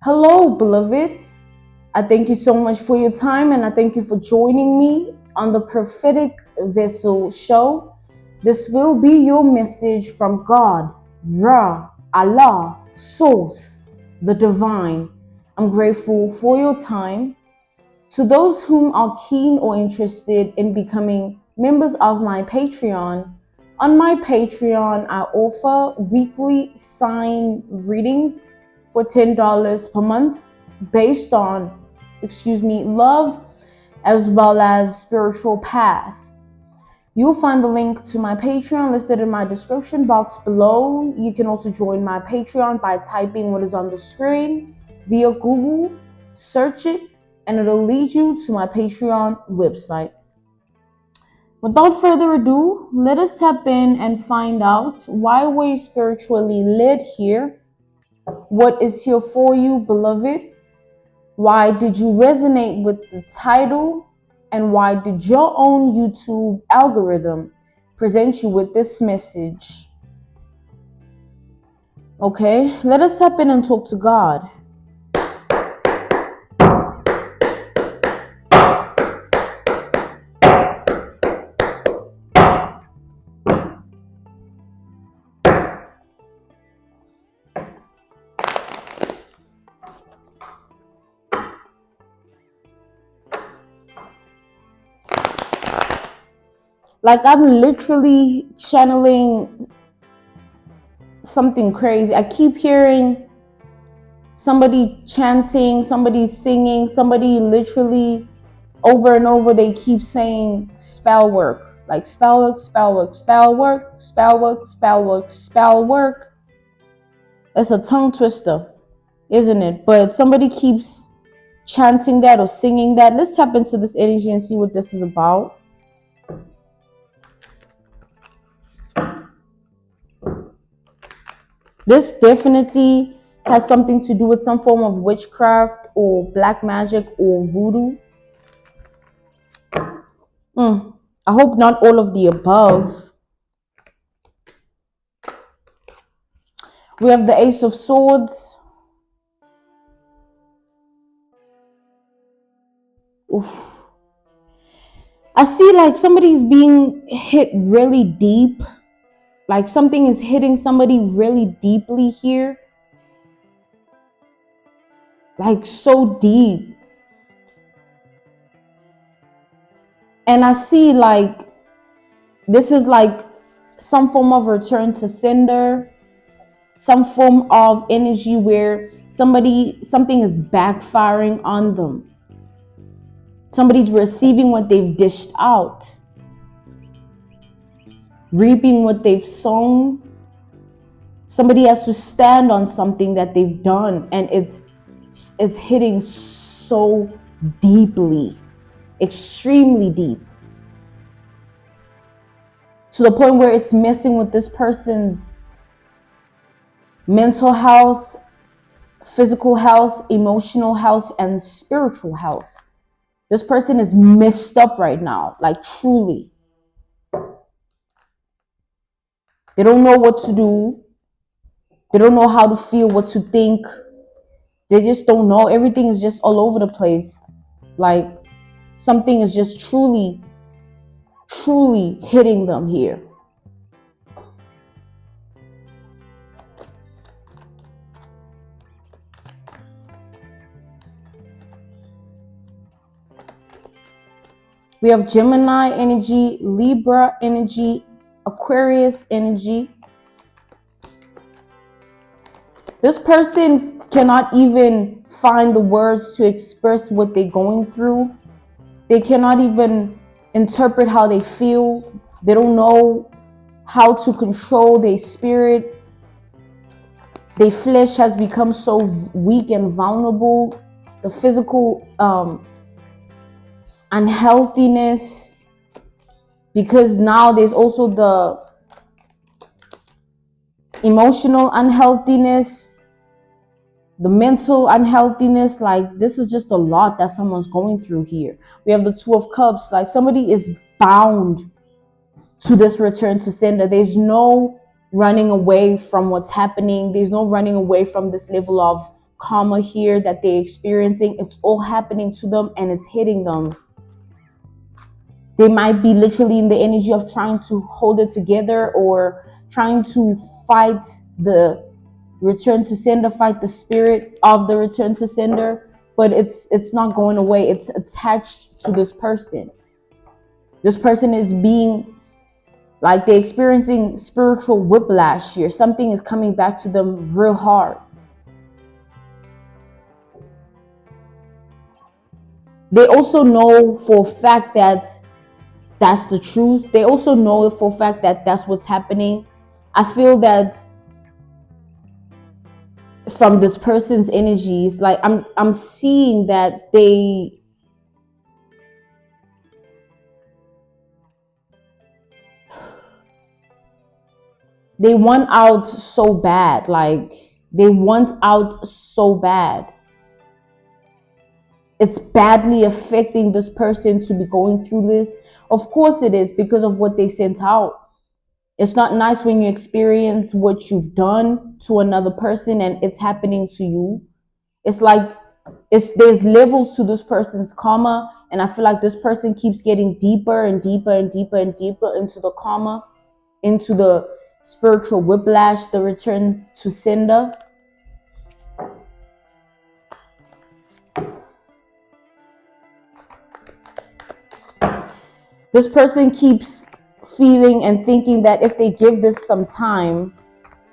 Hello, beloved. I thank you so much for your time and I thank you for joining me on the Prophetic Vessel Show. This will be your message from God, Ra, Allah, Source, the Divine. I'm grateful for your time. To those whom are keen or interested in becoming members of my Patreon, on my Patreon, I offer weekly sign readings for $10 per month based on, love as well as spiritual path. You'll find the link to my Patreon listed in my description box below. You can also join my Patreon by typing what is on the screen via Google, search it, and it'll lead you to my Patreon website. Without further ado, let us tap in and find out why were you spiritually led here? What is here for you, beloved? Why did you resonate with the title? And why did your own YouTube algorithm present you with this message? Okay, let us tap in and talk to God. Like I'm literally channeling something crazy. I keep hearing somebody chanting, somebody singing, somebody literally over and over they keep saying spell work. Like spell work, spell work, spell work, spell work, spell work, spell work. It's a tongue twister, isn't it? But somebody keeps chanting that or singing that. Let's tap into this energy and see what this is about. This definitely has something to do with some form of witchcraft or black magic or voodoo. I hope not all of the above. We have the Ace of Swords. Oof. I see like somebody's being hit really deep. Like something is hitting somebody really deeply here. Like so deep. And I see like this is like some form of return to sender. Some form of energy where something is backfiring on them. Somebody's receiving what they've dished out. Reaping what they've sown. Somebody has to stand on something that they've done and it's hitting so deeply, extremely deep, to the point where it's messing with this person's mental health, physical health, emotional health, and spiritual health. This person is messed up right now, like truly. They don't know what to do. They don't know how to feel, what to think. They just don't know. Everything is just all over the place. Like something is just truly, truly hitting them here. We have Gemini energy, Libra energy, Aquarius energy. This person cannot even find the words to express what they're going through. They cannot even interpret how they feel. They don't know how to control their spirit. Their flesh has become so weak and vulnerable. The physical unhealthiness, because now there's also the emotional unhealthiness, the mental unhealthiness. Like this is just a lot that someone's going through here. We have the Two of Cups. Like somebody is bound to this return to sender. There's no running away from what's happening. There's no running away from this level of karma here that they're experiencing. It's all happening to them and it's hitting them. They might be literally in the energy of trying to hold it together or trying to fight the return to sender, fight the spirit of the return to sender, but it's not going away. It's attached to this person. This person is being like they're experiencing spiritual whiplash here. Something is coming back to them real hard. They also know for a fact that that's the truth. They also know for a fact that that's what's happening. I feel that from this person's energies, like I'm seeing that they want out so bad. Like they want out so bad. It's badly affecting this person to be going through this. Of course it is, because of what they sent out. It's not nice when you experience what you've done to another person and it's happening to you. It's like there's levels to this person's karma, and I feel like this person keeps getting deeper and deeper and deeper and deeper into the karma, into the spiritual whiplash, the return to sender. This person keeps feeling and thinking that if they give this some time,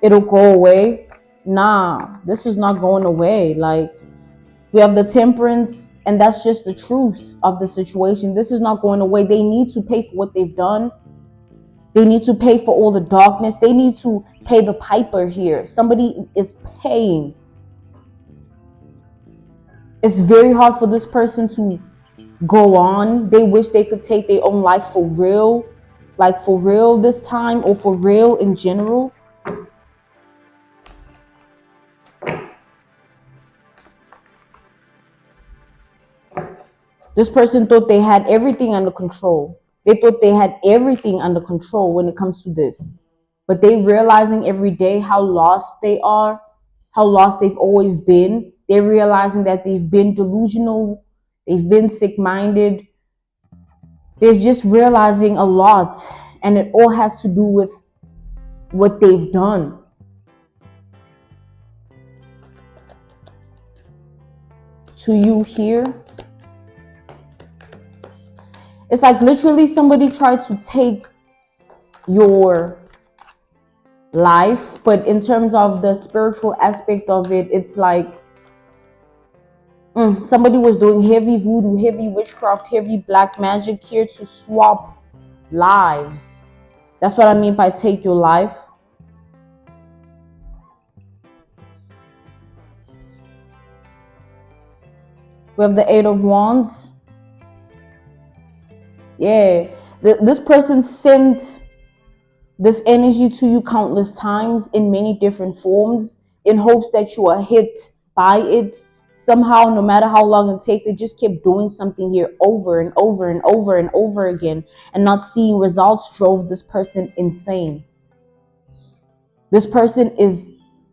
it'll go away. Nah, this is not going away. Like, we have the temperance, and that's just the truth of the situation. This is not going away. They need to pay for what they've done. They need to pay for all the darkness. They need to pay the piper here. Somebody is paying. It's very hard for this person to go on. They wish they could take their own life for real, like for real this time, or for real in general. This person thought they had everything under control. They thought they had everything under control when it comes to this, but they realizing every day how lost they are, how lost they've always been. They're realizing that they've been delusional, they've been sick-minded. They're just realizing a lot, and it all has to do with what they've done. To you here, it's like literally somebody tried to take your life, but in terms of the spiritual aspect of it, it's like somebody was doing heavy voodoo, heavy witchcraft, heavy black magic here to swap lives. That's what I mean by take your life. We have the Eight of Wands. Yeah, this person sent this energy to you countless times in many different forms in hopes that you are hit by it somehow. No matter how long it takes, they just kept doing something here over and over and over and over again, and not seeing results drove this person insane. This person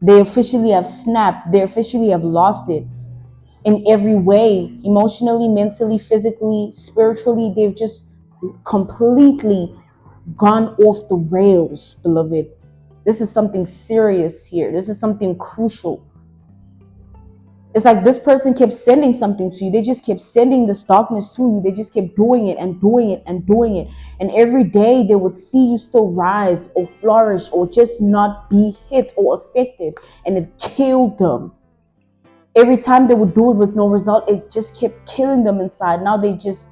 they officially have snapped. They officially have lost it in every way, emotionally, mentally, physically, spiritually. They've just completely gone off the rails, beloved. This is something serious here. This is something crucial. It's like this person kept sending something to you. They just kept sending this darkness to you. They just kept doing it and doing it and doing it. And every day they would see you still rise or flourish or just not be hit or affected. And it killed them. Every time they would do it with no result, it just kept killing them inside. Now they just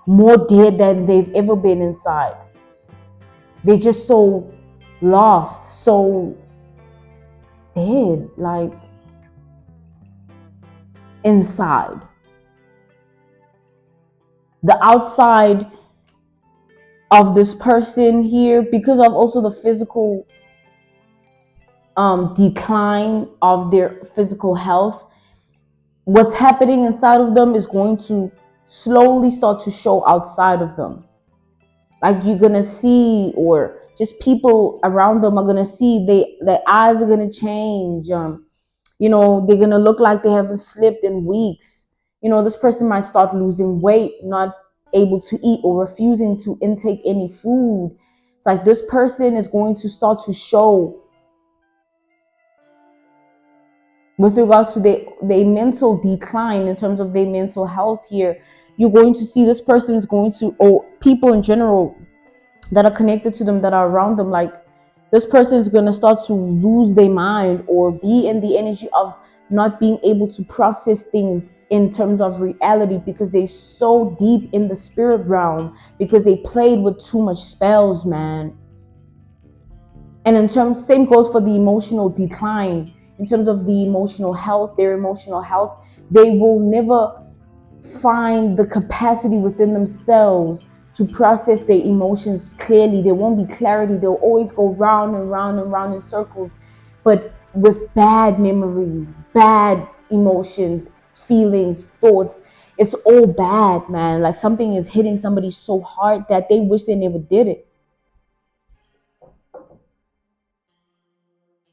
more dead than they've ever been inside. They're just so lost, so dead, like inside. The outside of this person here, because of also the physical decline of their physical health, what's happening inside of them is going to slowly start to show outside of them. Like you're gonna see, or just people around them are gonna see, their eyes are gonna change. You know, they're going to look like they haven't slept in weeks. You know, this person might start losing weight, not able to eat or refusing to intake any food. It's like this person is going to start to show with regards to their mental decline in terms of their mental health here. You're going to see this person is going to, or people in general that are connected to them, that are around them, like this person is going to start to lose their mind or be in the energy of not being able to process things in terms of reality, because they're so deep in the spirit realm, because they played with too much spells, man. And in terms, same goes for the emotional decline. In terms of the emotional health, their emotional health, they will never find the capacity within themselves to process their emotions clearly. There won't be clarity. They'll always go round and round and round in circles, but with bad memories, bad emotions, feelings, thoughts. It's all bad, man. Like something is hitting somebody so hard that they wish they never did it.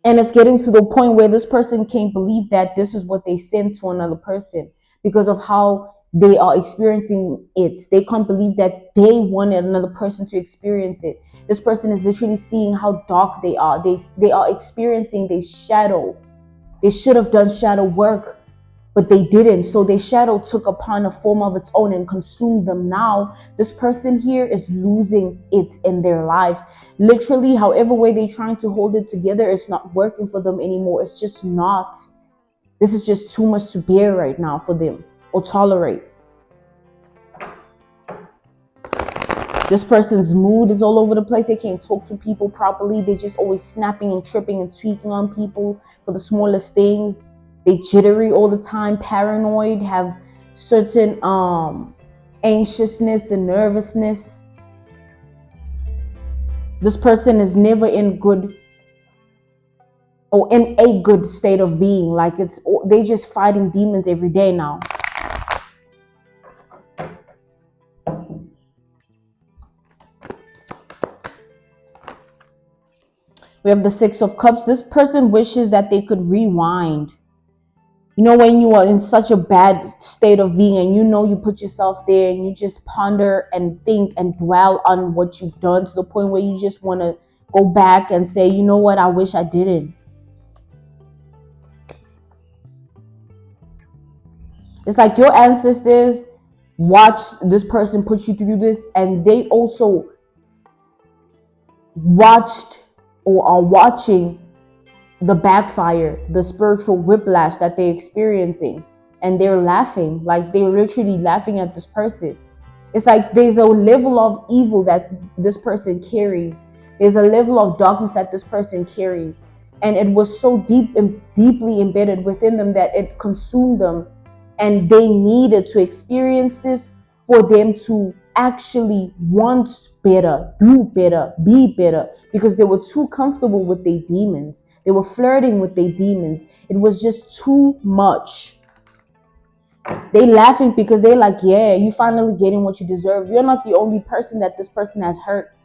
And it's getting to the point where this person can't believe that this is what they sent to another person because of how they are experiencing it. They can't believe that they wanted another person to experience it. This person is literally seeing how dark they are. They are experiencing their shadow. They should have done shadow work, but they didn't. So their shadow took upon a form of its own and consumed them. Now, this person here is losing it in their life. Literally, however way they're trying to hold it together, it's not working for them anymore. It's just not. This is just too much to bear right now for them or tolerate. This person's mood is all over the place. They can't talk to people properly. They're just always snapping and tripping and tweaking on people for the smallest things. They jittery all the time, paranoid, have certain anxiousness and nervousness. This person is never in good or in a good state of being. Like they just fighting demons every day now. We have the Six of Cups. This person wishes that they could rewind. You know, when you are in such a bad state of being and you know you put yourself there and you just ponder and think and dwell on what you've done to the point where you just want to go back and say, you know what, I wish I didn't. It's like your ancestors watched this person put you through this, and they also watched or are watching the backfire, the spiritual whiplash that they're experiencing, and they're laughing. Like they're literally laughing at this person. It's like there's a level of evil that this person carries. There's a level of darkness that this person carries, and it was so deep and deeply embedded within them that it consumed them, and they needed to experience this for them to actually want better, do better, be better, because they were too comfortable with their demons. They were flirting with their demons. It was just too much. They laughing because they're like, yeah, you finally getting what you deserve. You're not the only person that this person has hurt.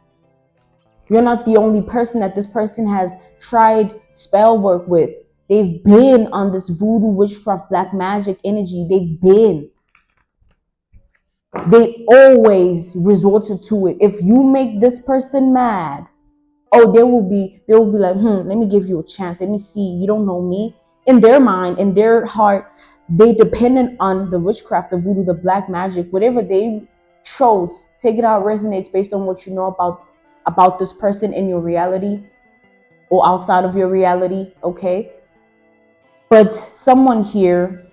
You're not the only person that this person has tried spell work with. They've been on this voodoo, witchcraft, black magic energy. They always resorted to it. If you make this person mad, oh, they will be like, let me give you a chance. Let me see. You don't know me. In their mind, in their heart, they dependent on the witchcraft, the voodoo, the black magic, whatever they chose. Take it out, resonates based on what you know about this person in your reality or outside of your reality, okay? But someone here,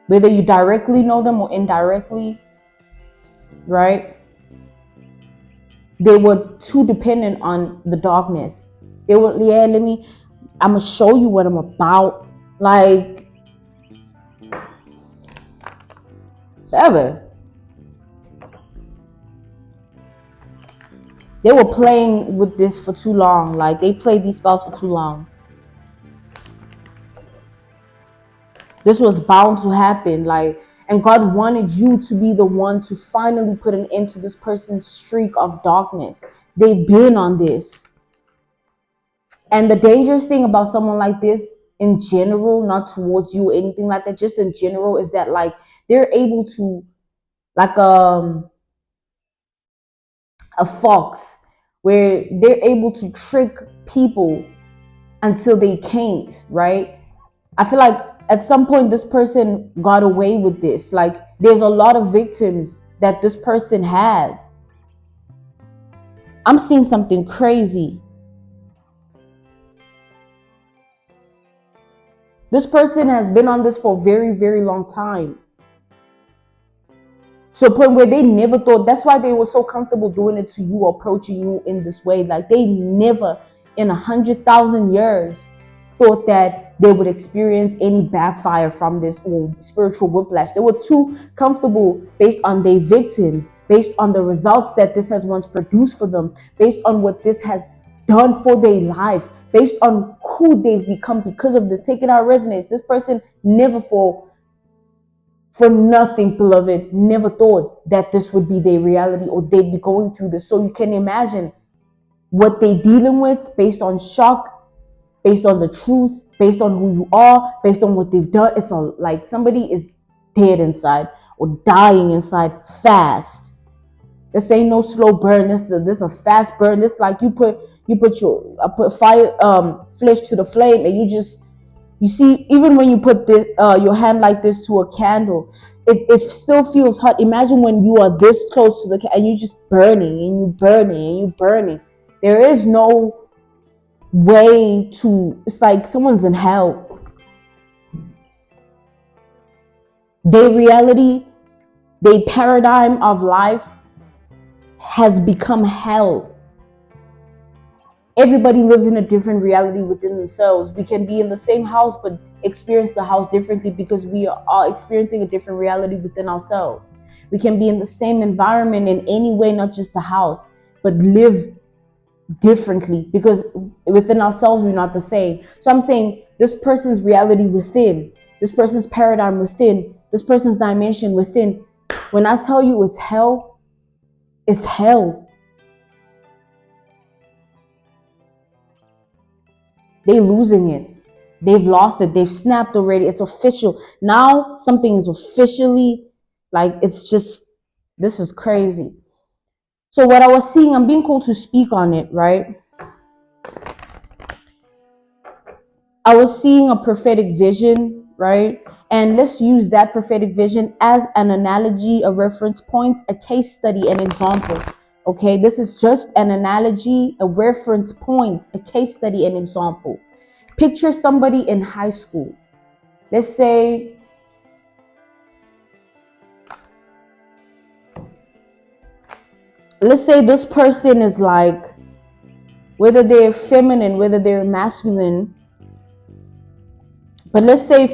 whether you directly know them or indirectly, right? They were too dependent on the darkness. They were, yeah, I'm going to show you what I'm about. Like, whatever. They were playing with this for too long. Like, they played these spells for too long. This was bound to happen. Like, and God wanted you to be the one to finally put an end to this person's streak of darkness. They've been on this. And the dangerous thing about someone like this, in general, not towards you or anything like that, just in general, is that like they're able to, like a fox, where they're able to trick people until they can't, right? I feel like at some point this person got away with this. Like there's a lot of victims that this person has. I'm seeing something crazy. This person has been on this for a very, very long time. To a point where they never thought, that's why they were so comfortable doing it to you, approaching you in this way. Like they never in 100,000 years thought that they would experience any backfire from this or spiritual whiplash. They were too comfortable based on their victims, based on the results that this has once produced for them, based on what this has done for their life, based on who they've become because of this. Take it out resonates. This person never for nothing, beloved, never thought that this would be their reality or they'd be going through this. So you can imagine what they're dealing with based on shock, based on the truth, based on who you are, based on what they've done. It's like somebody is dead inside or dying inside fast. This ain't no slow burn. This a fast burn. This like you put fire flesh to the flame, and you see, even when you put this your hand like this to a candle, it still feels hot. Imagine when you are this close to the candle and you just burning and you burning and you burning. There is no way to. It's like someone's in hell. Their reality, their paradigm of life has become hell. Everybody lives in a different reality within themselves. We can be in the same house but experience the house differently because we are experiencing a different reality within ourselves. We can be in the same environment in any way, not just the house, but live differently because within ourselves we're not the same. So I'm saying this person's reality within, this person's paradigm within, this person's dimension within. When I tell you it's hell, it's hell. They're losing it. They've lost it. They've snapped already. It's official. Now something is officially like, it's just, this is crazy. So what I was seeing, I'm being called to speak on it, right? I was seeing a prophetic vision, right? And let's use that prophetic vision as an analogy, a reference point, a case study, an example. Okay, this is just an analogy, a reference point, a case study, an example. Picture somebody in high school. Let's say this person is like, whether they're feminine, whether they're masculine, but let's say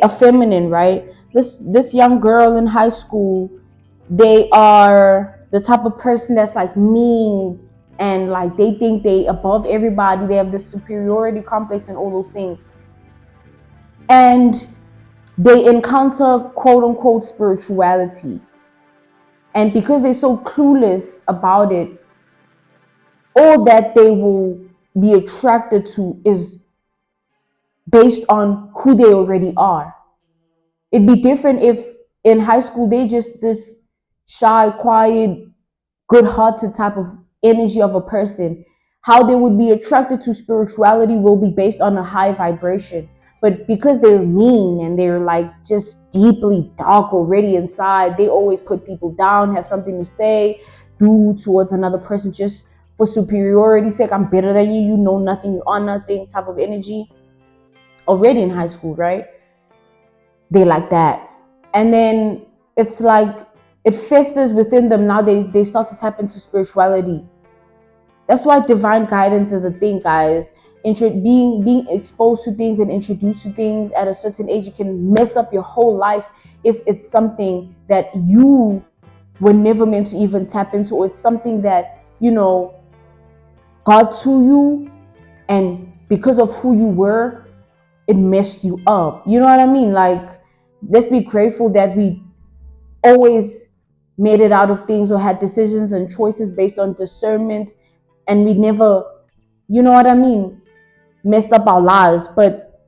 a feminine, right? This young girl in high school, they are the type of person that's like mean and like they think they above everybody. They have this superiority complex and all those things. And they encounter quote unquote spirituality. And because they're so clueless about it, all that they will be attracted to is based on who they already are. It'd be different if in high school they just this shy, quiet, good-hearted type of energy of a person. How they would be attracted to spirituality will be based on a high vibration. But because they're mean and they're like just deeply dark already inside, they always put people down, have something to say, do towards another person just for superiority's sake. I'm better than you, you know nothing, you are nothing type of energy. Already in high school, right? They like that. And then it's like it festers within them. Now they start to tap into spirituality. That's why divine guidance is a thing, guys. Being exposed to things and introduced to things at a certain age, it can mess up your whole life if it's something that you were never meant to even tap into, or it's something that, you know, got to you, and because of who you were, it messed you up. You know what I mean? Like, let's be grateful that we always made it out of things or had decisions and choices based on discernment, and we never, you know what I mean, messed up our lives. But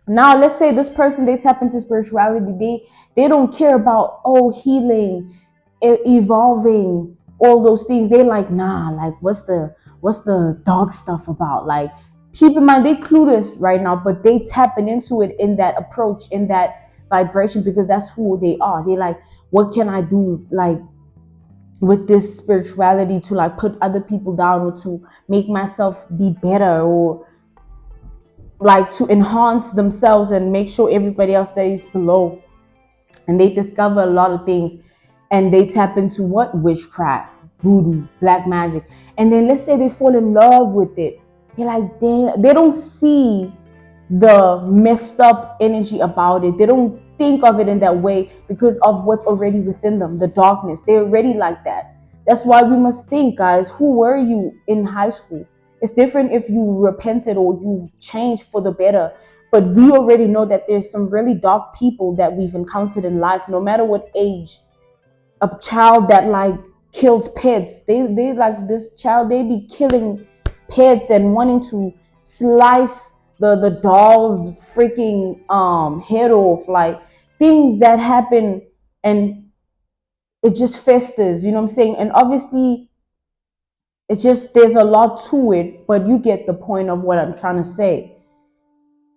now let's say this person, they tap into spirituality, they don't care about healing, evolving, all those things. They like, nah, like what's the dog stuff about? Like, keep in mind, they clueless right now, but they tapping into it in that approach, in that vibration, because that's who they are. They like, what can I do, like, with this spirituality to like put other people down, or to make myself be better, or like to enhance themselves and make sure everybody else stays below. And they discover a lot of things, and they tap into what? Witchcraft, voodoo, black magic. And then let's say they fall in love with it. They're like, they don't see the messed up energy about it. They don't think of it in that way because of what's already within them, the darkness. They're already like that. That's why we must think, guys, who were you in high school? It's different if you repented or you changed for the better. But we already know that there's some really dark people that we've encountered in life, no matter what age. A child that like kills pets. They like, this child, they be killing pets and wanting to slice the doll's freaking head off. Like, things that happen, and it just festers, you know what I'm saying? And obviously it's just, there's a lot to it, but you get the point of what I'm trying to say.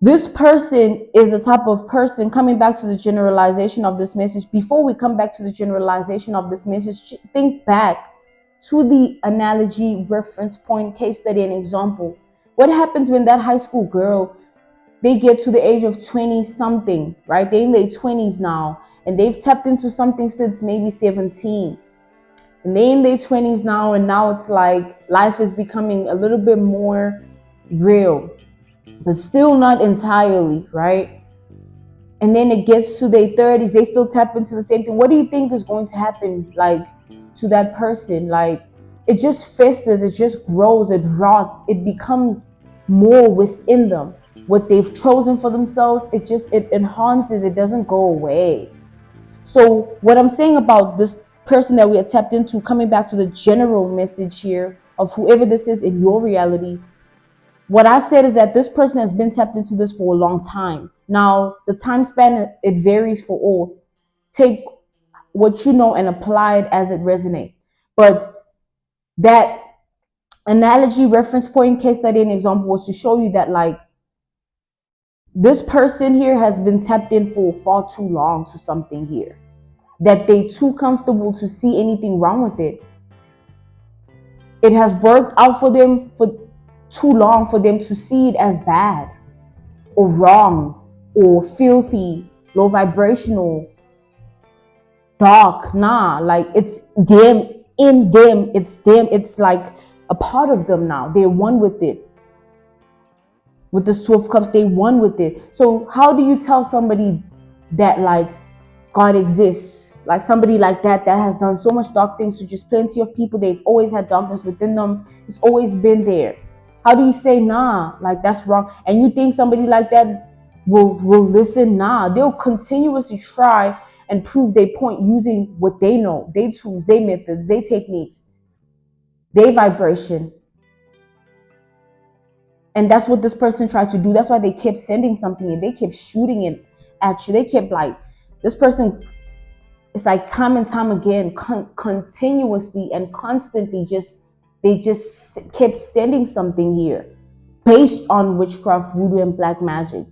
This person is the type of person, coming back to the generalization of this message. Before we come back to the generalization of this message, think back to the analogy, reference point, case study, and example. What happens when that high school girl, they get to the age of 20 something, right? They're in their 20s now, and they've tapped into something since maybe 17. And they're in their 20s now, and now it's like life is becoming a little bit more real, but still not entirely, right? And then it gets to their 30s, they still tap into the same thing. What do you think is going to happen, like, to that person? Like, it just festers, it just grows, it rots, it becomes more within them. What they've chosen for themselves, it enhances, it doesn't go away. So what I'm saying about this person that we are tapped into, coming back to the general message here of whoever this is in your reality, what I said is that this person has been tapped into this for a long time. Now, the time span, it varies for all. Take what you know and apply it as it resonates. But that analogy, reference point, case study, and example was to show you that, like, this person here has been tapped in for far too long to something here, that they too comfortable to see anything wrong with it. It has worked out for them for too long for them to see it as bad or wrong or filthy, low vibrational, dark. Nah, like, it's them, in them, it's them, it's like a part of them now. They're one with it. With the Two of Cups, they one with it. So how do you tell somebody that, like, God exists? Like, somebody like that has done so much dark things to just plenty of people. They've always had darkness within them. It's always been there. How do you say, nah, like, that's wrong? And you think somebody like that will listen? Nah, they'll continuously try and prove their point using what they know, their tools, their methods, their techniques, their vibration. And that's what this person tried to do. That's why they kept sending something in. They kept shooting it at you. They kept, like, this person, it's like time and time again, continuously and constantly, they just kept sending something here based on witchcraft, voodoo, and black magic.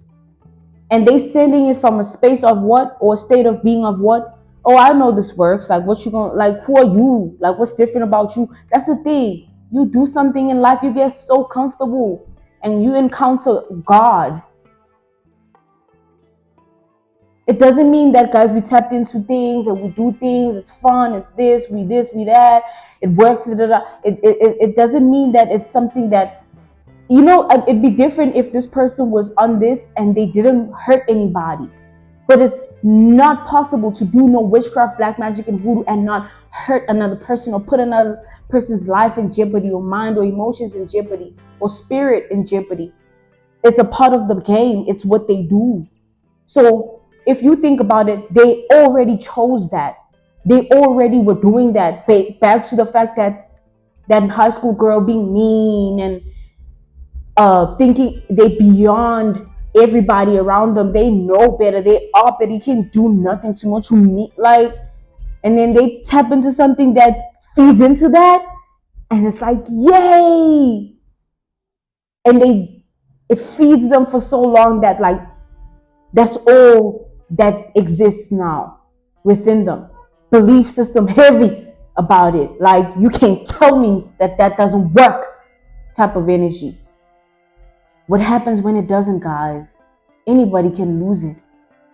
And they sending it from a space of what? Or a state of being of what? Oh, I know this works. Like, what you gonna, like, who are you? Like, what's different about you? That's the thing. You do something in life, you get so comfortable, and you encounter God. It doesn't mean that, guys, we tapped into things and we do things, it's fun, it's this, we that, it works, it doesn't mean that it's something that, you know, it'd be different if this person was on this and they didn't hurt anybody. But it's not possible to do no witchcraft, black magic, and voodoo and not hurt another person or put another person's life in jeopardy, or mind or emotions in jeopardy, or spirit in jeopardy. It's a part of the game. It's what they do. So if you think about it, they already chose that. They already were doing that. Back to the fact that that high school girl being mean and thinking they beyond everybody around them. They know better. They are better. You can't do nothing too much to me. Like, and then they tap into something that feeds into that, and it's like, yay! And it feeds them for so long that, like, that's all that exists now within them. Belief system heavy about it. Like, you can't tell me that that doesn't work type of energy. What happens when it doesn't, guys? Anybody can lose it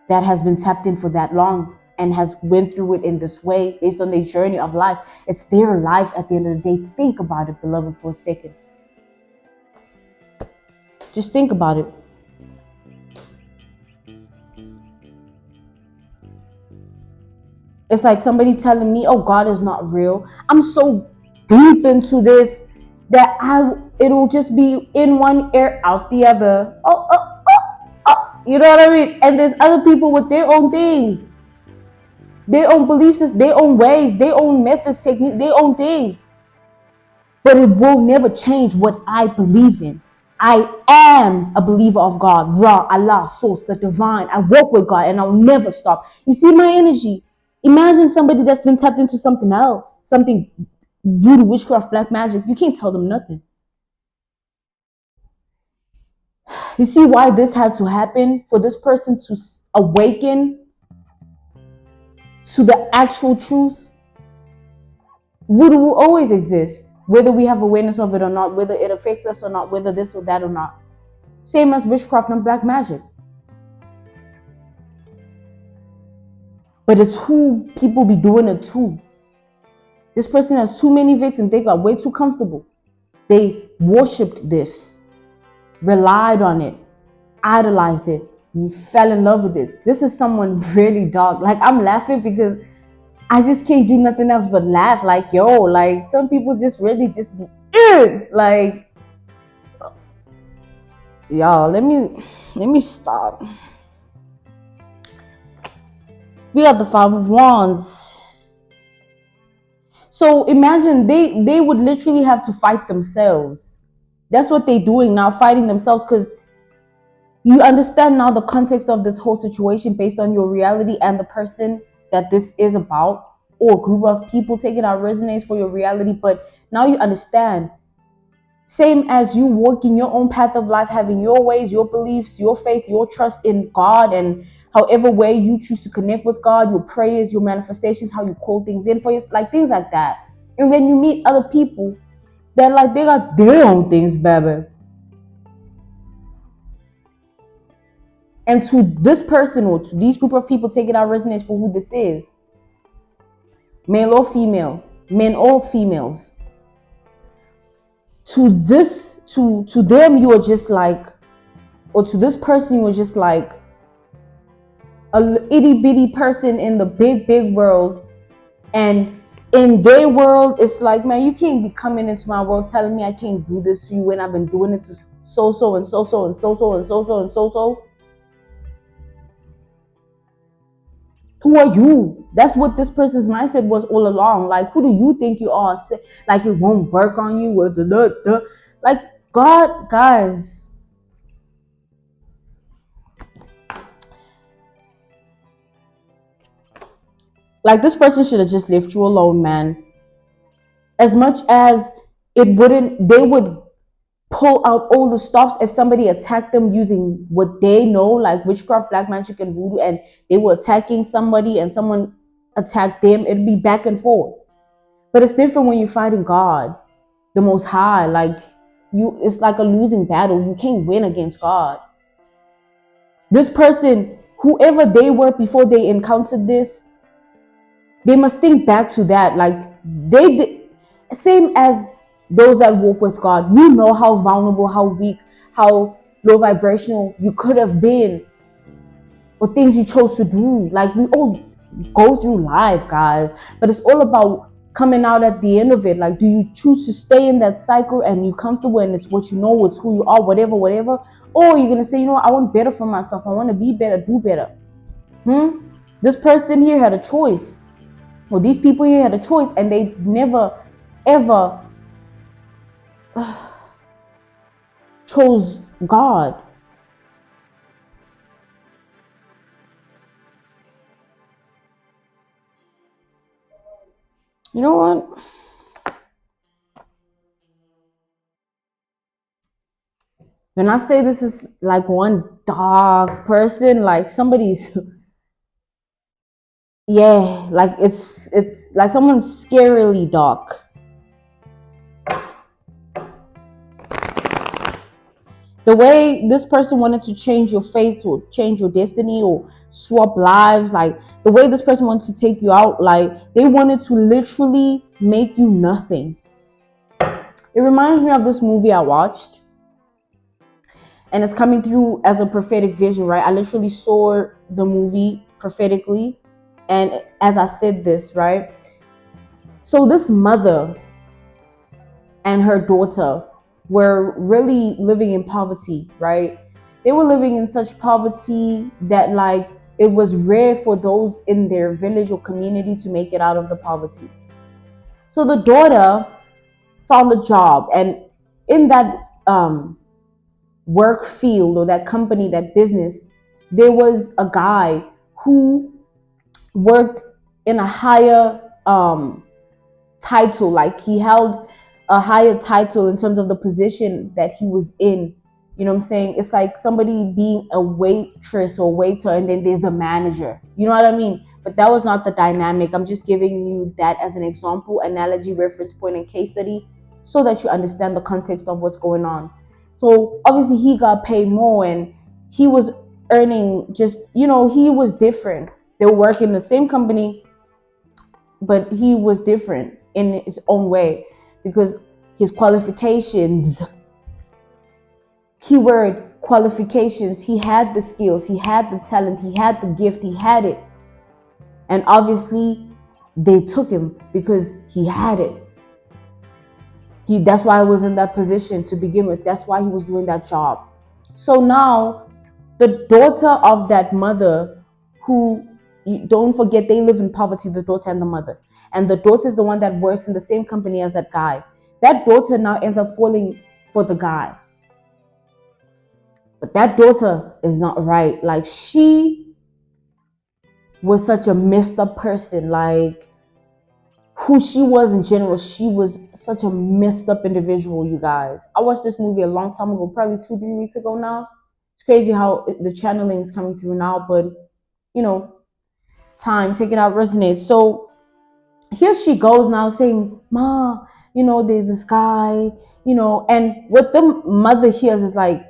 that has been tapped in for that long and has went through it in this way based on their journey of life. It's their life at the end of the day. Think about it, beloved, for a second. Just think about it. It's like somebody telling me, oh, God is not real. I'm so deep into this that it'll just be in one ear, out the other. You know what I mean? And there's other people with their own things, their own beliefs, their own ways, their own methods, techniques, their own things. But it will never change what I believe in. I am a believer of God, Ra, Allah, Source, the divine. I walk with God and I'll never stop. You see my energy? Imagine somebody that's been tapped into something else, something voodoo, witchcraft, black magic. You can't tell them nothing. You see why this had to happen? For this person to awaken to the actual truth. Voodoo will always exist, whether we have awareness of it or not, whether it affects us or not, whether this or that or not. Same as witchcraft and black magic. But it's who people be doing it to. This person has too many victims. They got way too comfortable. They worshipped this, relied on it, idolized it, and fell in love with it. This is someone really dark. Like, I'm laughing because I just can't do nothing else but laugh. Like, yo, like, some people just really just be like, y'all, let me stop. We got the Five of Wands. So imagine they would literally have to fight themselves. That's what they're doing now, fighting themselves, because you understand now the context of this whole situation based on your reality and the person that this is about, or a group of people taking out resonates for your reality. But now you understand. Same as you walking your own path of life, having your ways, your beliefs, your faith, your trust in God, and however way you choose to connect with God, your prayers, your manifestations, how you call things in for you, like things like that. And then you meet other people that, like, they got their own things, baby. And to this person or to these group of people, take it out resonates for who this is. Male or female, men or females. To them, you are just like, or to this person, you are just like a itty bitty person in the big world. And in their world, it's like, man, you can't be coming into my world telling me I can't do this to you when I've been doing it to so and so. Who are you? That's what this person's mindset was all along. Like, who do you think you are? Like, it won't work on you. Like, God, guys. Like, this person should have just left you alone, man. As much as they would pull out all the stops if somebody attacked them using what they know, like witchcraft, black magic, and voodoo, and they were attacking somebody and someone attacked them. It'd be back and forth. But it's different when you're fighting God, the Most High. Like, it's like a losing battle. You can't win against God. This person, whoever they were before they encountered this, they must think back to that. Like, they did, same as those that walk with God. You know how vulnerable, how weak, how low vibrational you could have been, or things you chose to do. Like, we all go through life, guys, but it's all about coming out at the end of it. Like, do you choose to stay in that cycle and you're comfortable and it's what you know, it's who you are, whatever, or you're gonna say, you know what, I want better for myself, I want to be better, do better. This person here had a choice. Well, these people here had a choice, and they never ever chose God. You know what? When I say this is like one dark person, like somebody's, yeah, like it's like someone's scarily dark. The way this person wanted to change your fate or change your destiny or swap lives, like the way this person wanted to take you out, like they wanted to literally make you nothing. It reminds me of this movie I watched, and it's coming through as a prophetic vision, right? I literally saw the movie prophetically, and as I said this, right? So this mother and her daughter were really living in poverty, right? They were living in such poverty that like it was rare for those in their village or community to make it out of the poverty. So the daughter found a job, and in that work field or that company, that business, there was a guy who worked in a higher title, like he held a higher title in terms of the position that he was in. You know what I'm saying? It's like somebody being a waitress or waiter, and then there's the manager. You know what I mean? But that was not the dynamic. I'm just giving you that as an example, analogy, reference point, and case study so that you understand the context of what's going on. So obviously he got paid more, and he was earning just, he was different. They were working in the same company, but he was different in his own way because his qualifications, keyword qualifications, he had the skills, he had the talent, he had the gift, he had it. And obviously they took him because he had it. That's why he was in that position to begin with. That's why he was doing that job. So now the daughter of that mother, who, don't forget, they live in poverty, the daughter and the mother. And the daughter is the one that works in the same company as that guy. That daughter now ends up falling for the guy. But that daughter is not right. Like, she was such a messed up person. Like, who she was in general, she was such a messed up individual, you guys. I watched this movie a long time ago, probably 2-3 weeks ago now. It's crazy how the channeling is coming through now, but time taking out resonates. So here she goes now saying, Ma, there's this guy, and what the mother hears is like,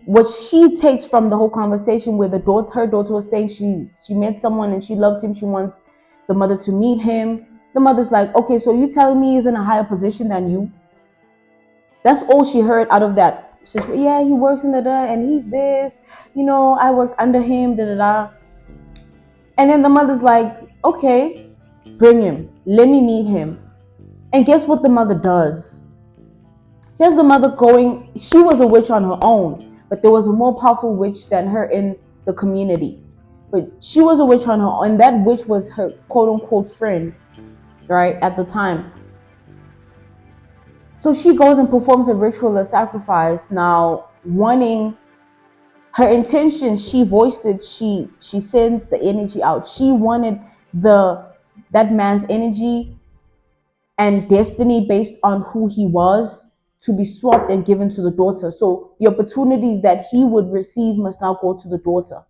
what she takes from the whole conversation where her daughter was saying she met someone and she loves him, she wants the mother to meet him. The mother's like, okay, so you telling me he's in a higher position than you? That's all she heard out of that situation. Yeah, he works in the and he's this, I work under him, da da da. And then the mother's like, okay, bring him, let me meet him. And guess what the mother does? Here's the mother going, she was a witch on her own, but there was a more powerful witch than her in the community. But she was a witch on her own, and that witch was her quote unquote friend, right, at the time. So she goes and performs a ritual of sacrifice, now wanting her intention. She voiced it, she sent the energy out. She wanted that man's energy and destiny based on who he was to be swapped and given to the daughter. So the opportunities that he would receive must now go to the daughter.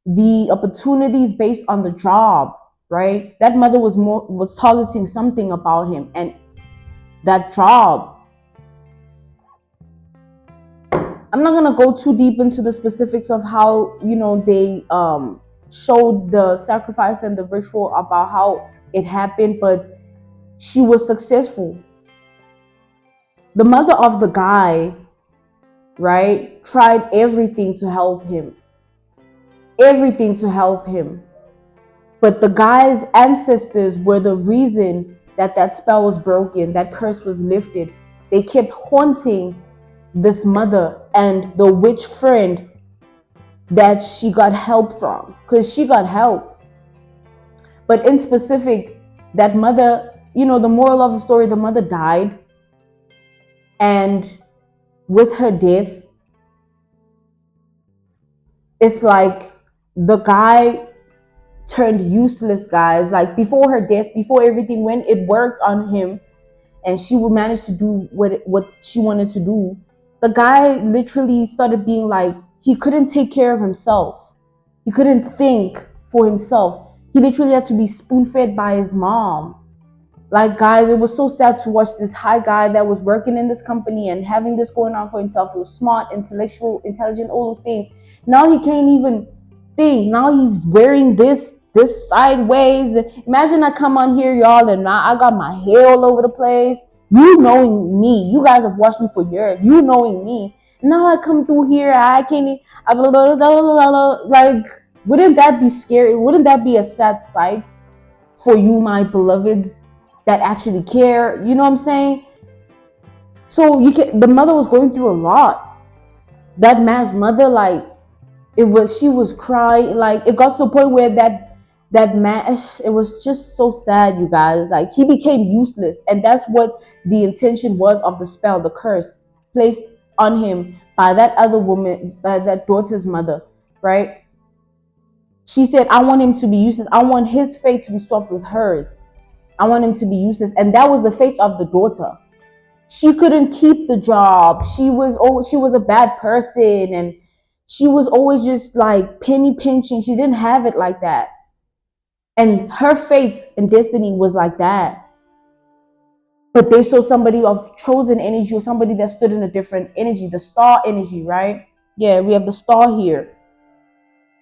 The opportunities based on the job, right? That mother was targeting something about him, and that job. I'm not gonna go too deep into the specifics of how they showed the sacrifice and the ritual about how it happened, but she was successful. The mother of the guy, right, tried everything to help him. Everything to help him. But the guy's ancestors were the reason that spell was broken, that curse was lifted. They kept haunting this mother and the witch friend that she got help from, because she got help. But in specific, that mother, the moral of the story, the mother died, and with her death, it's like the guy turned useless, guys. Like before her death, before everything went, it worked on him and she would manage to do what she wanted to do. The guy literally started being like, he couldn't take care of himself. He couldn't think for himself. He literally had to be spoon-fed by his mom. Like, guys, it was so sad to watch this high guy that was working in this company and having this going on for himself. He was smart, intellectual, intelligent, all those things. Now he can't even think. Now he's wearing this sideways. Imagine I come on here, y'all, and I got my hair all over the place. You knowing me, you guys have watched me for years. You knowing me. Now I come through here, I can't. Like, wouldn't that be scary? Wouldn't that be a sad sight for you, my beloveds, that actually care? You know what I'm saying? So the mother was going through a lot. That man's mother, like, she was crying. Like, it got to a point where that man, it was just so sad, you guys. Like, he became useless, and that's what the intention was of the spell, the curse placed on him by that other woman, by that daughter's mother, right? She said, I want him to be useless. I want his fate to be swapped with hers. I want him to be useless. And that was the fate of the daughter. She couldn't keep the job. She was a bad person, and she was always just like penny pinching. She didn't have it like that. And her fate and destiny was like that. But they saw somebody of chosen energy, or somebody that stood in a different energy, the star energy, right? Yeah, we have the star here.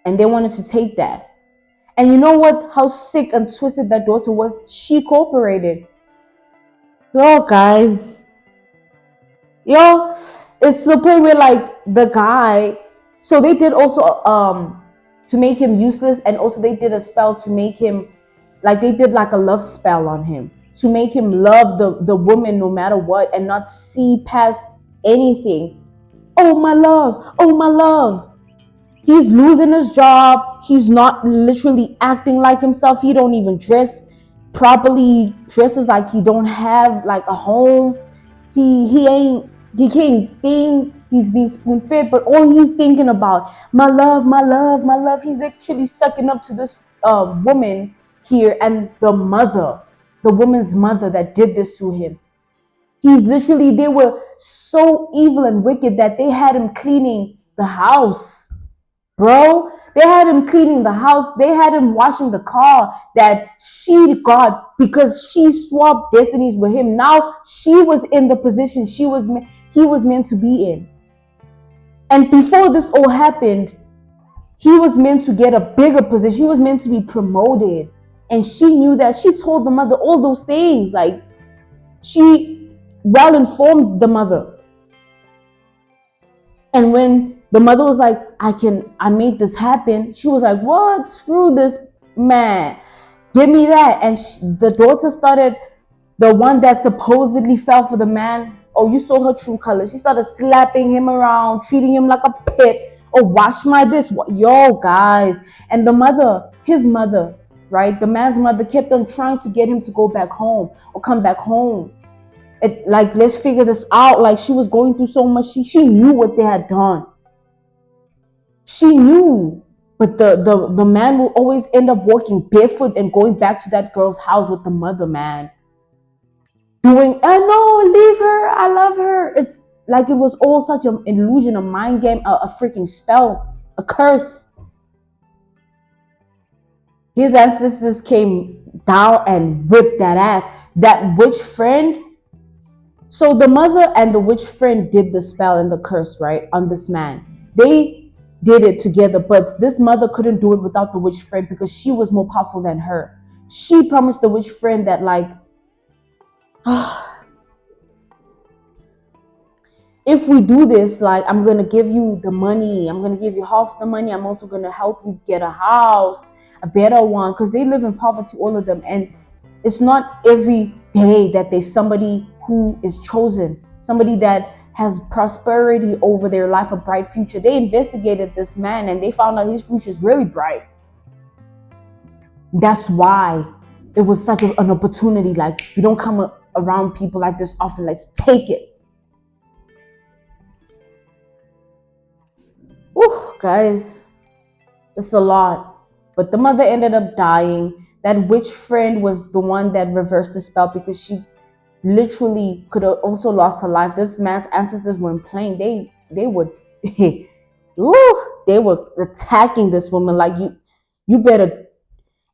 And they wanted to take that. And you know what? How sick and twisted that daughter was? She cooperated. Yo, guys. Yo, it's the point where, like, the guy, so they did also to make him useless, and also they did a spell to make him, like, they did like a love spell on him to make him love the woman no matter what and not see past anything. Oh my love, oh my love. He's losing his job. He's not literally acting like himself. He don't even dress properly. Dresses like he don't have like a home. He can't think. He's being spoon-fed, but all he's thinking about, my love, my love, my love. He's literally sucking up to this woman here, and the woman's mother that did this to him. They were so evil and wicked that they had him cleaning the house. Bro, they had him cleaning the house. They had him washing the car that she got because she swapped destinies with him. Now she was in the position he was meant to be in. And before this all happened, he was meant to get a bigger position. He was meant to be promoted. And she knew that. She told the mother all those things. Like, she well informed the mother. And when the mother was like, I made this happen, she was like, what? Screw this man. Give me that. And the daughter started, the one that supposedly fell for the man. Oh, you saw her true colors. She started slapping him around, treating him like a pit. Oh, wash my this. Yo, guys. And the mother, his mother, right? The man's mother kept on trying to get him to go back home or come back home. Like, let's figure this out. Like, she was going through so much. She knew what they had done. She knew. But the man will always end up walking barefoot and going back to that girl's house with the mother, man. Doing, no, leave her. I love her. It's like it was all such an illusion, a mind game, a freaking spell, a curse. His ancestors came down and whipped that ass. That witch friend. So the mother and the witch friend did the spell and the curse, right, on this man. They did it together, but this mother couldn't do it without the witch friend because she was more powerful than her. She promised the witch friend that, like, if we do this, like, I'm going to give you the money. I'm going to give you half the money. I'm also going to help you get a house, a better one, because they live in poverty, all of them. And it's not every day that there's somebody who is chosen, somebody that has prosperity over their life, a bright future. They investigated this man and they found out his future is really bright. That's why it was such an opportunity. Like, you don't come around people like this often. Let's take it. Whew, guys, it's a lot. But the mother ended up dying. That witch friend was the one that reversed the spell because she literally could have also lost her life. This man's ancestors weren't playing. They would they were attacking this woman like you better.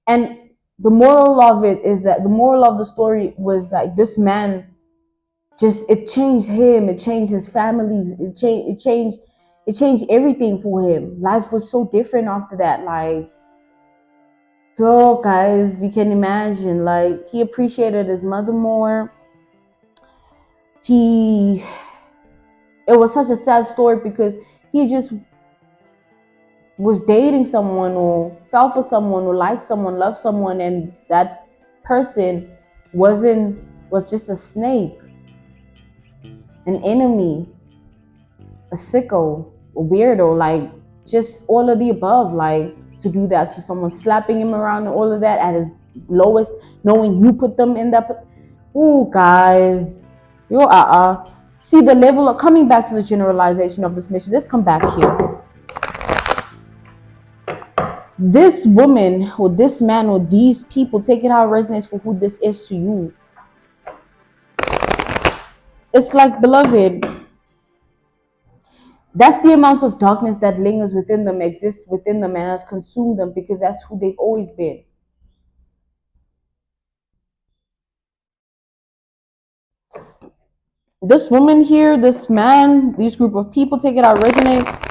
And the moral of it is that the moral of the story was that this man just, it changed him, it changed his families, it changed everything for him. Life was so different after that. Like, oh guys, you can imagine, like, he appreciated his mother more. He It was such a sad story because he just was dating someone or fell for someone or liked someone, loved someone, and that person was just a snake, an enemy, a sicko, a weirdo, like just all of the above. Like, to do that to someone, slapping him around and all of that at his lowest, knowing you put them in that. Ooh, guys, see the level of, coming back to the generalization of this mission. Let's come back here. This woman or this man or these people, take it how it resonates for who this is to you. It's like, beloved, that's the amount of darkness that lingers within them, exists within them, and has consumed them because that's who they've always been. This woman here, this man, these group of people, take it how it resonates.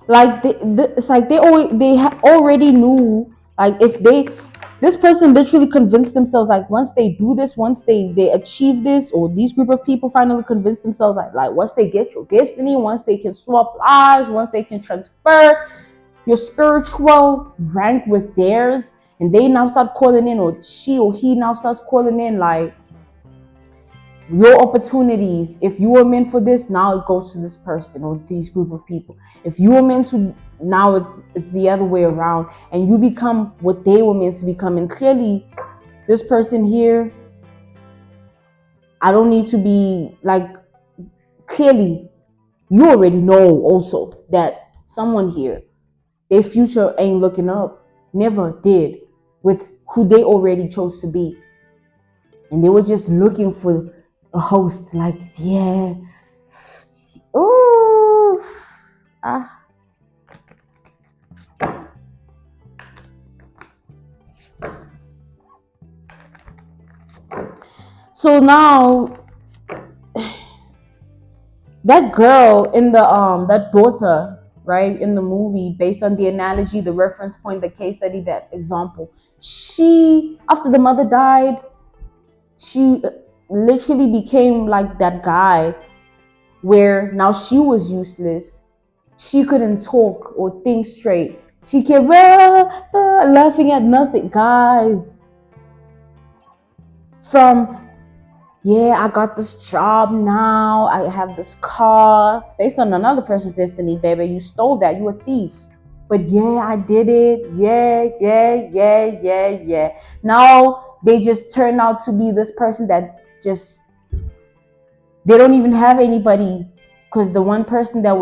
Like it's like they already knew. Like, if this person literally convinced themselves, like, once they do this, once they achieve this, or these group of people finally convince themselves, like once they get your destiny, once they can swap lives, once they can transfer your spiritual rank with theirs, and they now start calling in, or she or he now starts calling in, like, your opportunities. If you were meant for this, now it goes to this person or these group of people. If you were meant to, now it's the other way around, and you become what they were meant to become. And clearly, this person here, I don't need to be like, clearly you already know also that someone here, their future ain't looking up, never did, with who they already chose to be. And they were just looking for a host, like, yeah. Ooh. So now that girl in the that daughter, right, in the movie, based on the analogy, the reference point, the case study, that example, she, after the mother died, she literally became like that guy, where now she was useless. She couldn't talk or think straight. She kept laughing at nothing. Guys, from, yeah, I got this job now, I have this car, based on another person's destiny, baby. You stole that, you a thief. But yeah, I did it. Yeah. Now they just turn out to be this person that just, they don't even have anybody, because the one person that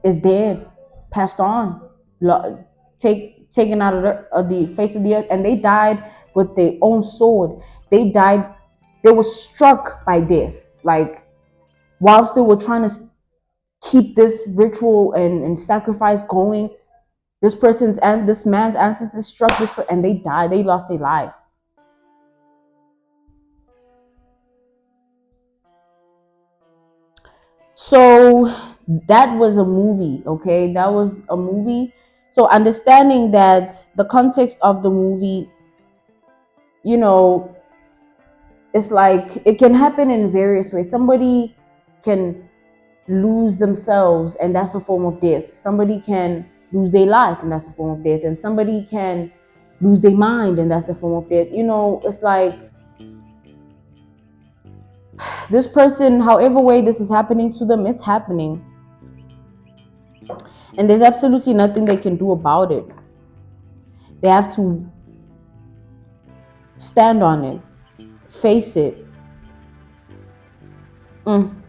is dead, passed on, taken out of the face of the earth, and they died with their own sword. They died. They were struck by death, like, whilst they were trying to keep this ritual and sacrifice going. This person's and this man's ancestors struck this, and they died. They lost their life. So that was a movie, okay? That was a movie. So understanding that the context of the movie, it's like, it can happen in various ways. Somebody can lose themselves, and that's a form of death. Somebody can lose their life, and that's a form of death. And somebody can lose their mind, and that's the form of death. It's like, this person, however way this is happening to them, it's happening. And there's absolutely nothing they can do about it. They have to stand on it, face it, Mm.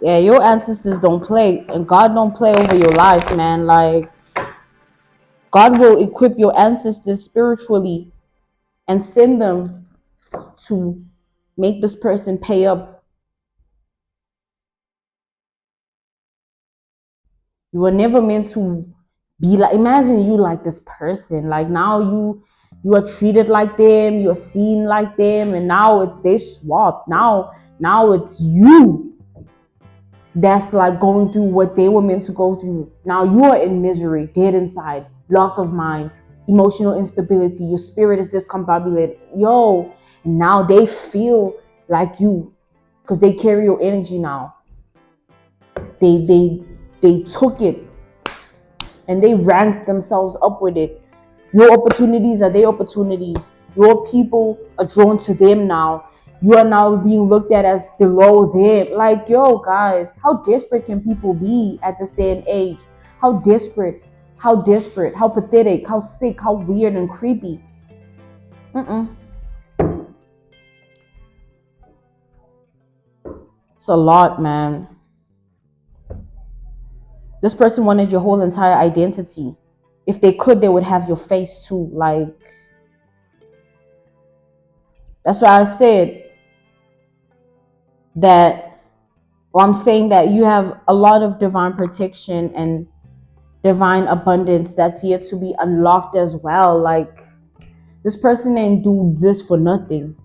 Yeah, your ancestors don't play, and God don't play over your life, man. Like, God will equip your ancestors spiritually and send them to make this person pay up. You were never meant to be like, imagine you like this person. Like, now you are treated like them, you are seen like them, and now they swap. Now it's you that's like going through what they were meant to go through. Now you are in misery, dead inside, loss of mind, emotional instability, your spirit is discombobulated. Yo, and now they feel like you because they carry your energy now. They took it and they ranked themselves up with it. Your opportunities are their opportunities. Your people are drawn to them now. You are now being looked at as below them. Like, yo, guys, how desperate can people be at this day and age? How desperate, how pathetic, how sick, how weird and creepy. It's a lot, man. This person wanted your whole entire identity. If they could, they would have your face too. Like, that's why I said that, well, I'm saying that you have a lot of divine protection and divine abundance that's yet to be unlocked as well. Like, this person ain't do this for nothing.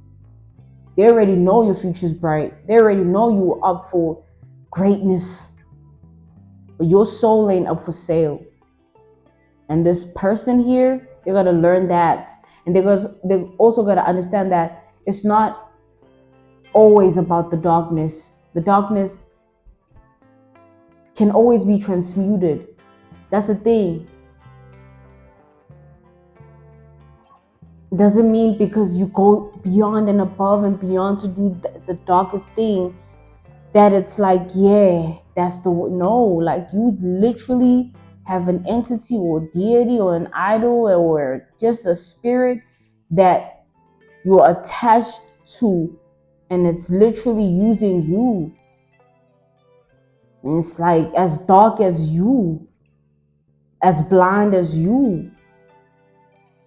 They already know your future's bright. They already know you're up for greatness. But your soul ain't up for sale. And this person here, they're gonna learn that. And they're also gonna understand that it's not always about the darkness. The darkness can always be transmuted. That's the thing. Doesn't mean because you go beyond and above and beyond to do the darkest thing that it's like, yeah, that's the no. Like, you literally have an entity or deity or an idol or just a spirit that you're attached to, and it's literally using you. And it's like as dark as you, as blind as you,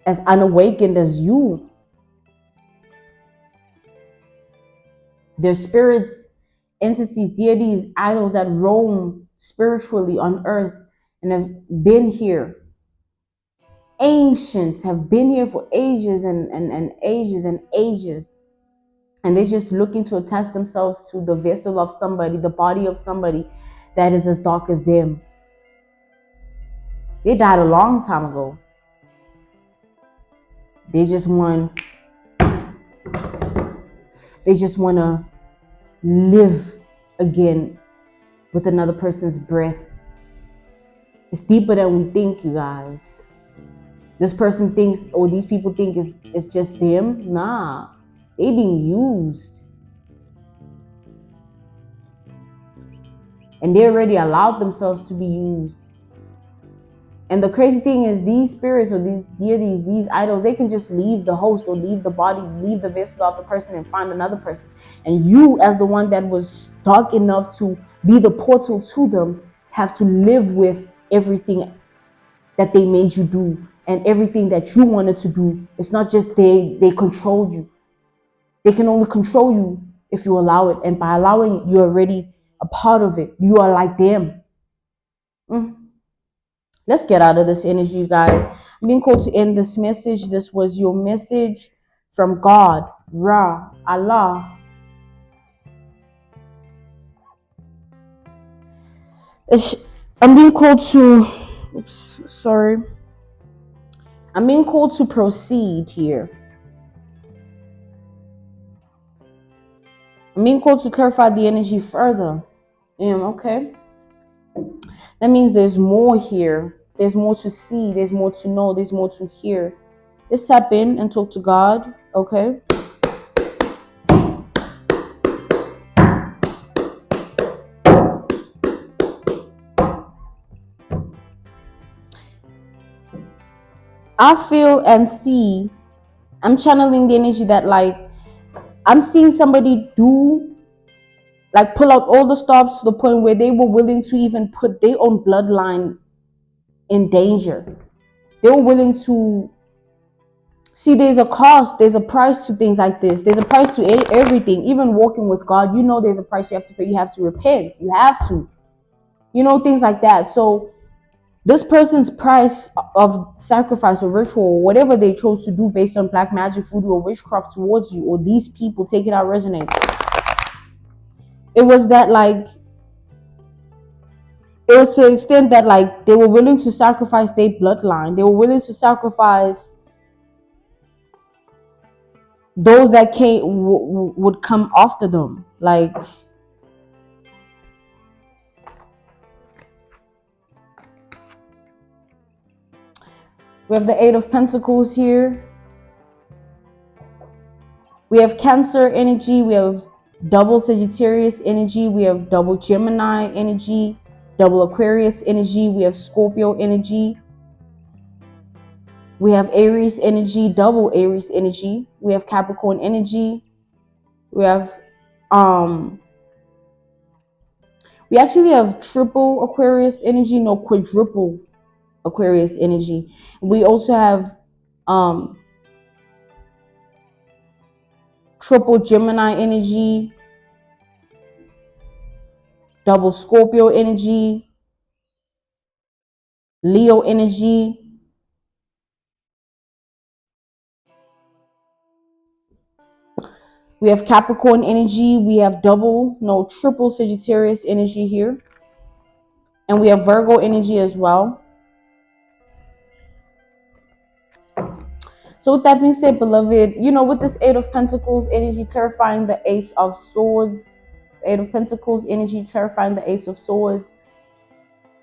as unawakened as you. There's spirits, entities, deities, idols that roam spiritually on earth and have been here. Ancients have been here for ages and ages and ages. And they're just looking to attach themselves to the vessel of somebody, the body of somebody that is as dark as them. They died a long time ago. They just want to live again with another person's breath. It's deeper than we think, you guys. This person thinks, or these people think it's just them. Nah, they being used. And they already allowed themselves to be used. And the crazy thing is, these spirits or these deities, these idols, they can just leave the host or leave the body, leave the vessel of the person and find another person. And you, as the one that was dark enough to be the portal to them, have to live with everything that they made you do and everything that you wanted to do. It's not just they controlled you. They can only control you if you allow it. And by allowing it, you're already a part of it. You are like them. Let's get out of this energy, you guys. I'm being called to end this message. This was your message from God, Ra, Allah. I'm being called to, I'm being called to proceed here. I'm being called to clarify the energy further. Okay. That means there's more here. There's more to see. There's more to know. There's more to hear. Let's tap in and talk to God. Okay. I feel and see I'm channeling the energy that like I'm seeing somebody do like pull out all the stops to the point where they were willing to even put their own bloodline in danger. They were willing to see there's a cost, there's a price to things like this. There's a price to everything. Even walking with God, you know there's a price you have to pay. You have to repent. You have to. You know, things like that. So this person's price of sacrifice or ritual or whatever they chose to do based on black magic, voodoo, or witchcraft towards you, or these people take it out resonate. It was that like it was to the extent that like they were willing to sacrifice their bloodline. They were willing to sacrifice those that came would come after them. Like we have the Eight of Pentacles here. We have Cancer energy. We have double Sagittarius energy. We have double Gemini energy. Double Aquarius energy. We have Scorpio energy. We have Aries energy. Double Aries energy. We have Capricorn energy. We have we actually have triple Aquarius energy. No, quadruple Aquarius energy. We also have triple Gemini energy, double Scorpio energy, Leo energy, we have Capricorn energy, we have triple Sagittarius energy here, and we have Virgo energy as well. So with that being said, beloved, you know, with this Eight of Pentacles energy terrifying the Ace of Swords, Eight of Pentacles energy terrifying the Ace of Swords,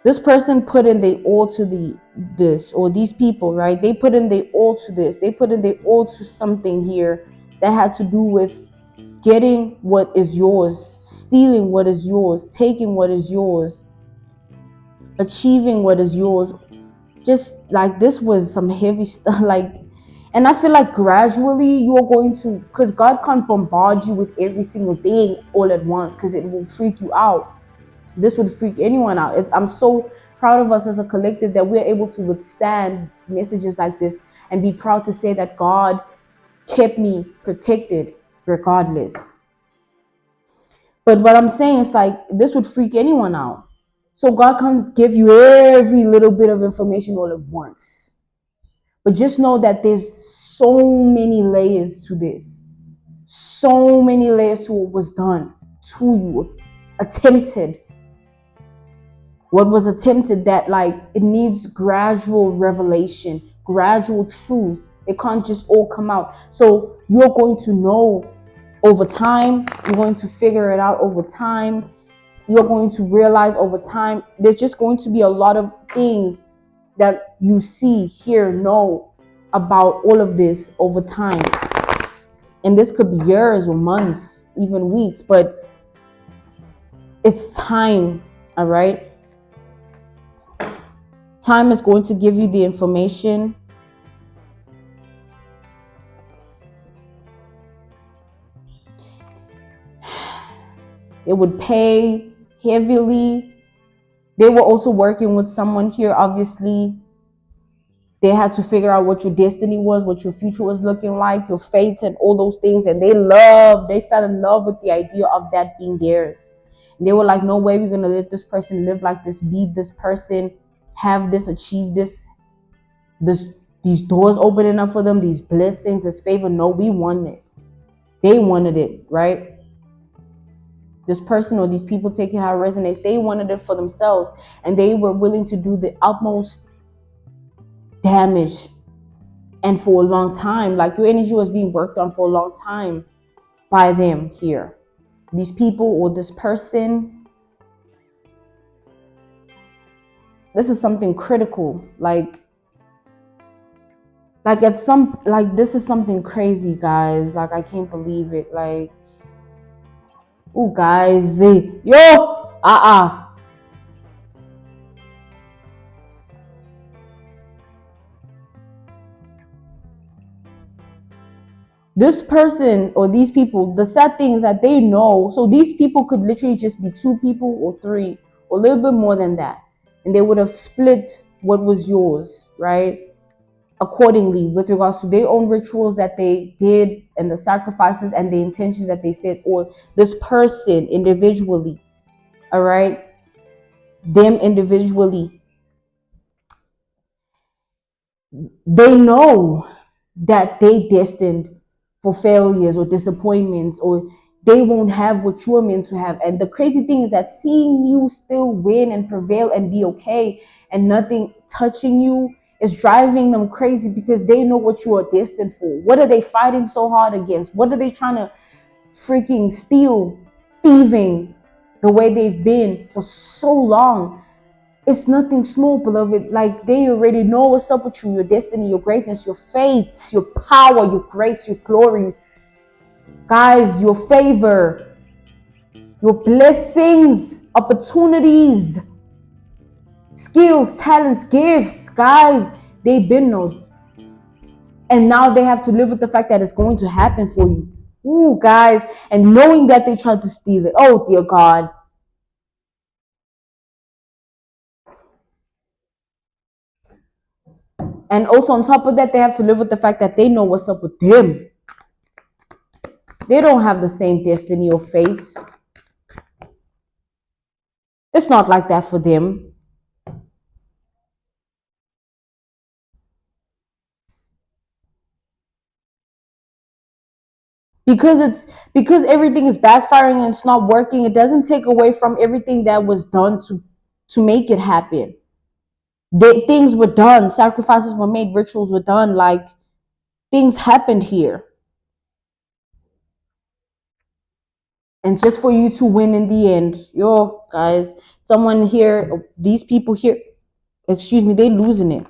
this person put in the all to this, or these people, right? They put in the all to this. They put in the all to something here that had to do with getting what is yours, stealing what is yours, taking what is yours, achieving what is yours. Just like this was some heavy stuff. Like, and I feel like gradually you are going to, because God can't bombard you with every single thing all at once, because it will freak you out. This would freak anyone out. I'm so proud of us as a collective that we're able to withstand messages like this and be proud to say that God kept me protected regardless. But what I'm saying is like this would freak anyone out. So God can't give you every little bit of information all at once. But just know that there's so many layers to this. So many layers to what was done to you, attempted. What was attempted, that like it needs gradual revelation, gradual truth. It can't just all come out. So you're going to know over time. You're going to figure it out over time. You're going to realize over time. There's just going to be a lot of things that you see, hear, know about all of this over time. And this could be years or months, even weeks, but it's time, all right? Time is going to give you the information. It would pay heavily. They were also working with someone here, obviously. They had to figure out what your destiny was, what your future was looking like, your fate and all those things. And they fell in love with the idea of that being theirs. And they were like, no way we're going to let this person live like this, be this person, have this, achieve this, these doors opening up for them, these blessings, this favor. No, we want it. They wanted it, right? This person or these people taking how it resonates, they wanted it for themselves. And they were willing to do the utmost damage. And for a long time, like your energy was being worked on for a long time by them here. These people or this person. This is something critical. This is something crazy, guys. Like, I can't believe it. Like, oh, guys. Yo! This person or these people, the sad thing is that they know. So these people could literally just be 2 people or 3 or a little bit more than that. And they would have split what was yours, right? Accordingly, with regards to their own rituals that they did and the sacrifices and the intentions that they set, or this person individually, all right? Them individually. They know that they destined for failures or disappointments, or they won't have what you're meant to have. And the crazy thing is that seeing you still win and prevail and be okay and nothing touching you is driving them crazy, because they know what you are destined for. What are they fighting so hard against? What are they trying to freaking steal, thieving the way they've been for so long? It's nothing small, beloved. Like, they already know what's up with you, your destiny, your greatness, your faith, your power, your grace, your glory. Guys, your favor, your blessings, opportunities, skills, talents, gifts. Guys, they've been known. And now they have to live with the fact that it's going to happen for you. Ooh, guys. And knowing that they tried to steal it. Oh, dear God. And also on top of that, they have to live with the fact that they know what's up with them. They don't have the same destiny or fate. It's not like that for them. Because everything is backfiring and it's not working, it doesn't take away from everything that was done to make it happen. Things were done, sacrifices were made, rituals were done, like things happened here. And just for you to win in the end, yo, guys, someone here, these people here, excuse me, they losing it.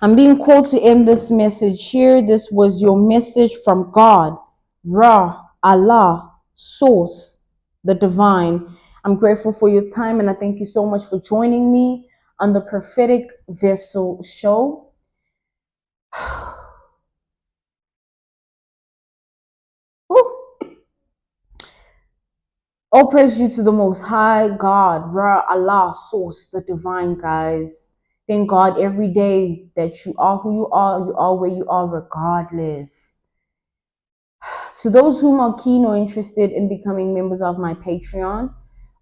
I'm being called to end this message here. This was your message from God, Ra, Allah, Source, the Divine. I'm grateful for your time, and I thank you so much for joining me on the Prophetic Vessel Show. All praise you to the Most High, God, Ra, Allah, Source, the Divine, guys. Thank God every day that you are who you are where you are regardless. To those whom are keen or interested in becoming members of my Patreon,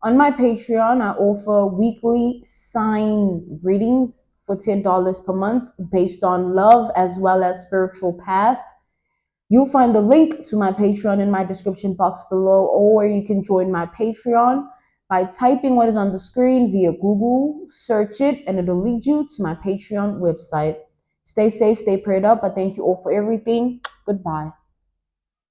on my Patreon, I offer weekly sign readings for $10 per month based on love as well as spiritual path. You'll find the link to my Patreon in my description box below, or you can join my Patreon by typing what is on the screen via Google, search it, and it'll lead you to my Patreon website. Stay safe, stay prayed up. I thank you all for everything. Goodbye.